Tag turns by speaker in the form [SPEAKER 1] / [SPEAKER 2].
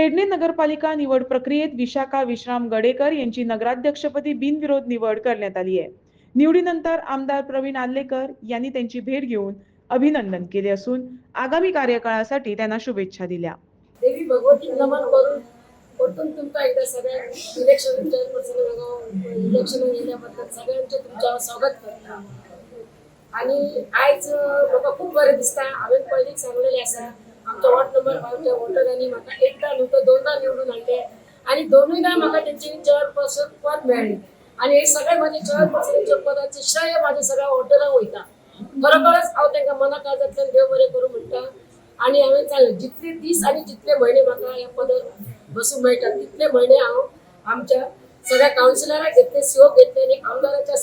[SPEAKER 1] पेडणे नगरपालिका निवड प्रक्रियेत विशाखा विश्राम गडेकर यांची नगराध्यक्षपदी बिनविरोध निवड करण्यात आली आहे। निवडीनंतर आमदार प्रवीण आल्लेकर यांनी त्यांची भेट घेऊन अभिनंदन केले असून आगामी कार्यकाळासाठी त्यांना शुभेच्छा दिल्या।
[SPEAKER 2] देवी भगवती नमन करून वरतून तुमचा एकदा सगळ्या इलेक्शन इलेक्शन गेल्याबद्दल सगळ्यांचे तुमच्यावर स्वागत करता। आणि आज म्हाका खूप बरें दिसता। हांवें पयलीं सांगलेलें आसा आमच्या वॉर्ड नंबर 5 च्या वोटरांनी म्हाका एकदा न्हू तर दोनदा निवडून हाडले आणि दोनूयदा म्हाका तेंची चेअरपर्सन पद मेळ्ळें आणि हे सगळे माझे चेअरपर्सनच्या पदाचे श्रेय माझ्या सगळ्या वोटरांक वयता। खरोखरच हांव तांकां मनाकाळजांतल्यान देव बरें करूं म्हणटा। आणि हांवें सांगलें जितले दीस आणि जितले म्हयने म्हाका ह्या पदार बसूंक मेळटा तितले म्हयने हांव आमच्या सगळ्या कावन्सिलराक घेतले, सीओ घेतले आणि आमदाराच्या